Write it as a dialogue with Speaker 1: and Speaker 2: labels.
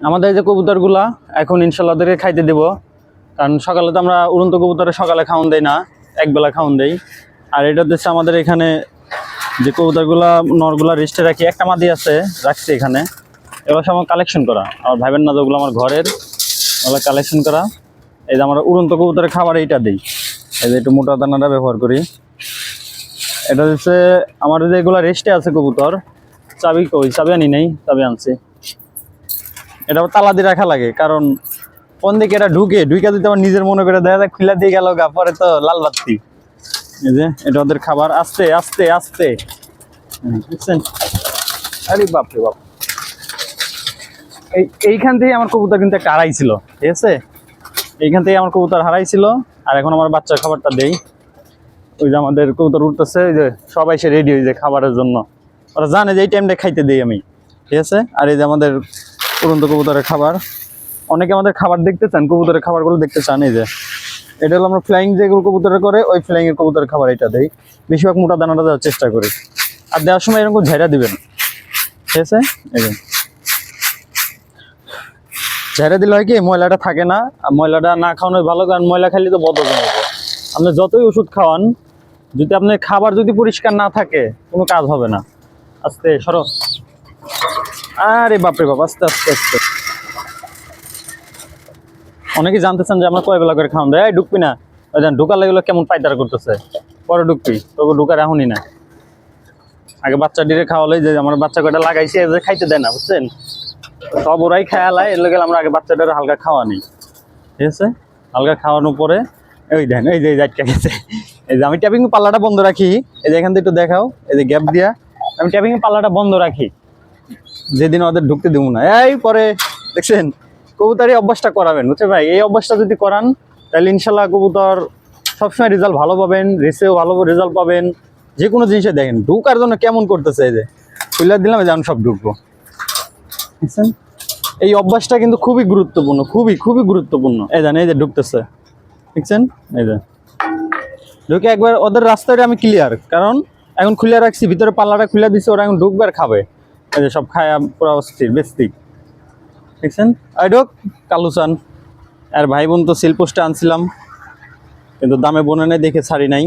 Speaker 1: আমাদের এই যে কবুতরগুলা এখন ইনশাল্লাহ ওদেরকে খাইতে দেব, কারণ সকালে তো আমরা উড়ন্ত কবুতরে সকালে খাওয়ান দেই না, একবেলা খাওয়ান দেই। আর এটা হচ্ছে আমাদের এখানে যে কবুতরগুলা নরগুলা রেস্টে রাখি, একটা মাদি আছে রাখছি এখানে, এগুলো সব কালেকশন করা আমার ভাইবেন না, যেগুলো আমার ঘরের ওগুলো কালেকশন করা। এই যে আমরা উড়ন্ত কবুতরের খাবার এইটা দিই, এই যে একটু মোটা দানাটা ব্যবহার করি। এটা হচ্ছে আমার যেগুলো রেস্টে আছে কবুতর, চাবি কই, চাবি আনি নেই, চাবি আনছি। এটা তালা দিয়ে রাখা লাগে, কারণ কোন দিকে এটা ঢুকে যদি আমার নিজের মনে করে দেখা যায় খুলে দিয়ে গেল গা, পরে তো লাল বাত্তি। এই যে এটা ওদের খাবার, আস্তে আস্তে আস্তে, বুঝছেন? আরে বাপরে বাপ, এইখান থেকে আমার কবুতর কিন্তু একটা হারাইছিল, ঠিক আছে? এইখান থেকে আমার কবুতর হারাইছিল। আর এখন আমার বাচ্চার খাবারটা দেই। ওই যে আমাদের কবুতর উঠতেছে, ওই যে সবাই সে রেডি হয়ে যায় খাবারের জন্য, ওরা জানে যে এই টাইমটা খাইতে দেই আমি, ঠিক আছে? আর এই যে আমাদের উড়ন্ত কবুতরের খাবার, অনেকে আমাদের খাবার দেখতে চান, কবুতরের খাবারগুলো দেখতে চান। এই যে এটা হলো আমরা ফ্লাইং যেগুলো কবুতরে করে, ওই ফ্লাইং এর কবুতরের খাবার এটা দেই। বেশিরভাগ মোটা দানাটা দেওয়ার চেষ্টা করি, আর দেওয়ার সময় এরকম ঝাইরা দিবেন, ঠিক আছে? এই যে ঝাইরা দিলে হয় কি, ময়লাটা থাকে না, আর ময়লাটা না খাওয়ানোই ভালো, কারণ ময়লা খাইলে তো বদহজম হবে। আপনি যতই ওষুধ খাওয়ান, যদি আপনার খাবার যদি পরিষ্কার না থাকে, কোনো কাজ হবে না। আস্তে সরো, আরে বাপরে বাপ, আস্তে আস্তে আস্তে। অনেকে জানতে চান যে আমরা কয় বেলা করে খাওয়ান দেয়, এই ঢুকবি না, ঢুকার লাগলো কেমন পায়তারা করতেছে, পরে ঢুকবি, তোকে ঢুকার এখনই না। আগে বাচ্চা ডিরে খাওয়ালে, যে আমার বাচ্চা কয়টা লাগাইছে, এদের খাইতে দেয় না, বুঝছেন? সব ওরাই খেয়ালায়, এর লোকের আমরা আগে বাচ্চাটার হালকা খাওয়ানি, ঠিক আছে? হালকা খাওয়ানোর পরে ওই দেন, এই যে জাটকা গেছে। এই যে আমি ট্যাপিং পাল্লাটা বন্ধ রাখি, এই যে এখান থেকে একটু দেখাও, এই যে গ্যাপ দিয়া আমি ট্যাপিং পাল্লাটা বন্ধ রাখি, যেদিন ওদের ঢুকতে দেবো না। এই পরে দেখছেন, কবুতর এই অভ্যাসটা করাবেন, বুঝছে ভাই? এই অভ্যাসটা যদি করান, তাহলে ইনশাল্লাহ কবুতর সবসময় রেজাল্ট ভালো পাবেন, রেসেও ভালো রেজাল্ট পাবেন। যে কোনো জিনিসে দেখেন ঢুকার জন্য কেমন করতেছে, এই যে খুলে দিলাম, এই যে আমি সব ঢুকবো, বুঝছেন? এই অভ্যাসটা কিন্তু খুবই গুরুত্বপূর্ণ, খুবই খুবই গুরুত্বপূর্ণ। এই জানেন, এই যে ঢুকতেছে, দেখছেন? এই যে ঢুকে একবার ওদের রাস্তাটা আমি ক্লিয়ার, কারণ এখন খুলে রাখছি, ভিতরে পাল্লাটা খুলে দিচ্ছে, ওরা এখন ঢুকবে আর খাবে। এই যে সব খায়া পুরা অস্থির বেস্তিক, দেখছেন? আই ঢোক কালুচান। আর ভাই বোন তো সিল পোস্টে আনছিলাম, কিন্তু দামে বোনে নেই দেখে ছাড়ি নাই।